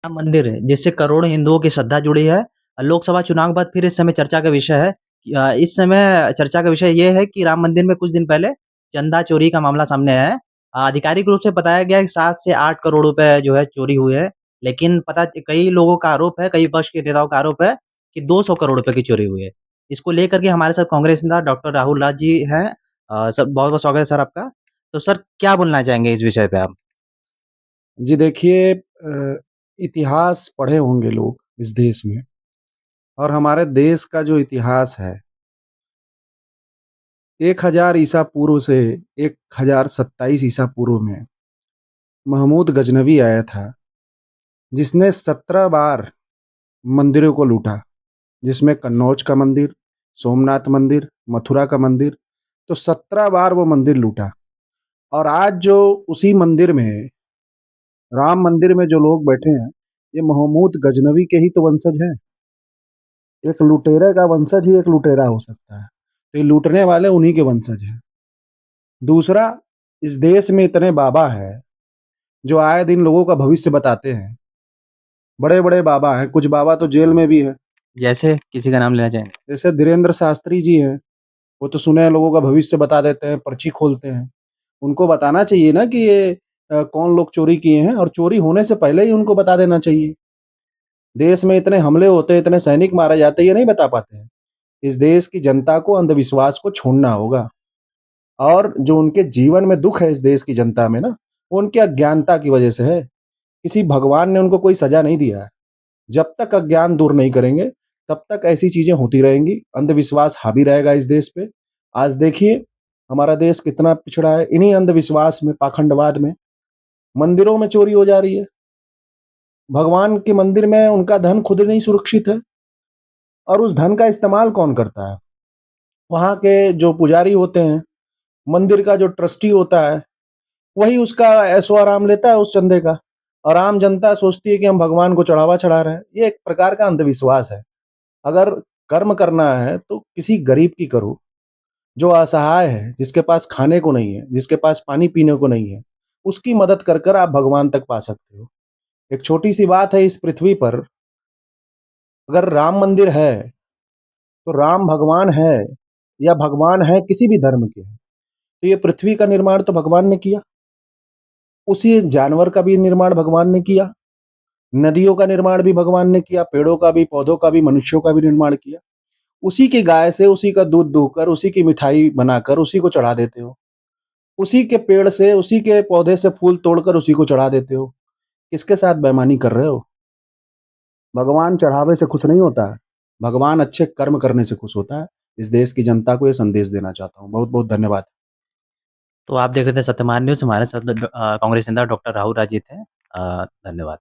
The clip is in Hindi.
राम मंदिर जिससे करोड़ों हिंदुओं की श्रद्धा जुड़ी है। लोकसभा चुनाव के बाद फिर इस समय चर्चा का विषय है। इस समय चर्चा का विषय ये है कि राम मंदिर में कुछ दिन पहले चंदा चोरी का मामला सामने आया है। आधिकारिक रूप से बताया गया है कि 7 से 8 करोड़ रुपए जो है चोरी हुए हैं। लेकिन कई लोगों का आरोप है, कई पक्ष के नेताओं का आरोप है कि 200 करोड़ रुपए की चोरी हुई है। इसको लेकर के हमारे साथ कांग्रेस नेता डॉक्टर राहुल राज जी हैं। सर बहुत-बहुत स्वागत है सर आपका। तो सर क्या बोलना चाहेंगे इस विषय पे आप? जी देखिए इतिहास पढ़े होंगे लोग इस देश में और हमारे देश का जो इतिहास है 1000 ईसा पूर्व से 1027 ईसा पूर्व में महमूद गजनवी आया था जिसने 17 बार मंदिरों को लूटा जिसमें कन्नौज का मंदिर, सोमनाथ मंदिर, मथुरा का मंदिर, तो 17 बार वो मंदिर लूटा। और आज जो उसी मंदिर में राम मंदिर में जो लोग बैठे हैं ये महमूद गजनवी के ही तो वंशज हैं। एक लुटेरे का वंशज ही एक लुटेरा हो सकता है, तो ये लूटने वाले उन्हीं के वंशज हैं। दूसरा, इस देश में इतने बाबा हैं जो आए दिन लोगों का भविष्य बताते हैं। बड़े बड़े बाबा हैं, कुछ बाबा तो जेल में भी हैं। जैसे किसी का नाम लेना चाहेंगे? जैसे धीरेन्द्र शास्त्री जी हैं, वो तो सुने हैं लोगों का भविष्य बता देते हैं, पर्ची खोलते हैं। उनको बताना चाहिए ना कि ये कौन लोग चोरी किए हैं, और चोरी होने से पहले ही उनको बता देना चाहिए। देश में इतने हमले होते हैं, इतने सैनिक मारे जाते हैं, ये नहीं बता पाते हैं। इस देश की जनता को अंधविश्वास को छोड़ना होगा। और जो उनके जीवन में दुख है इस देश की जनता में ना, वो उनकी अज्ञानता की वजह से है। किसी भगवान ने उनको कोई सजा नहीं दिया है। जब तक अज्ञान दूर नहीं करेंगे तब तक ऐसी चीजें होती रहेंगी, अंधविश्वास हावी रहेगा इस देश पे। आज देखिए हमारा देश कितना पिछड़ा है, इन्हीं अंधविश्वास में, पाखंडवाद में। मंदिरों में चोरी हो जा रही है, भगवान के मंदिर में उनका धन खुद नहीं सुरक्षित है, और उस धन का इस्तेमाल कौन करता है? वहाँ के जो पुजारी होते हैं, मंदिर का जो ट्रस्टी होता है, वही उसका ऐशो आराम लेता है उस चंदे का। और आम जनता सोचती है कि हम भगवान को चढ़ावा चढ़ा रहे हैं। ये एक प्रकार का अंधविश्वास है। अगर कर्म करना है तो किसी गरीब की करो, जो असहाय है, जिसके पास खाने को नहीं है, जिसके पास पानी पीने को नहीं है, उसकी मदद कर कर आप भगवान तक पा सकते हो। एक छोटी सी बात है, इस पृथ्वी पर अगर राम मंदिर है तो राम भगवान है, या भगवान है किसी भी धर्म के, तो ये पृथ्वी का निर्माण तो भगवान ने किया। उसी जानवर का भी निर्माण भगवान ने किया, नदियों का निर्माण भी भगवान ने किया, पेड़ों का भी, पौधों का भी, मनुष्यों का भी निर्माण किया। उसी की गाय से उसी का दूध दूहकर उसी की मिठाई बनाकर उसी को चढ़ा देते हो। उसी के पेड़ से, उसी के पौधे से फूल तोड़कर उसी को चढ़ा देते हो। किसके साथ बेईमानी कर रहे हो? भगवान चढ़ावे से खुश नहीं होता है, भगवान अच्छे कर्म करने से खुश होता है। इस देश की जनता को ये संदेश देना चाहता हूँ। बहुत बहुत धन्यवाद। तो आप देख रहे थे सत्यमान न्यूज़, हमारे साथ कांग्रेस नेता डॉक्टर राहुल राजी थे। धन्यवाद।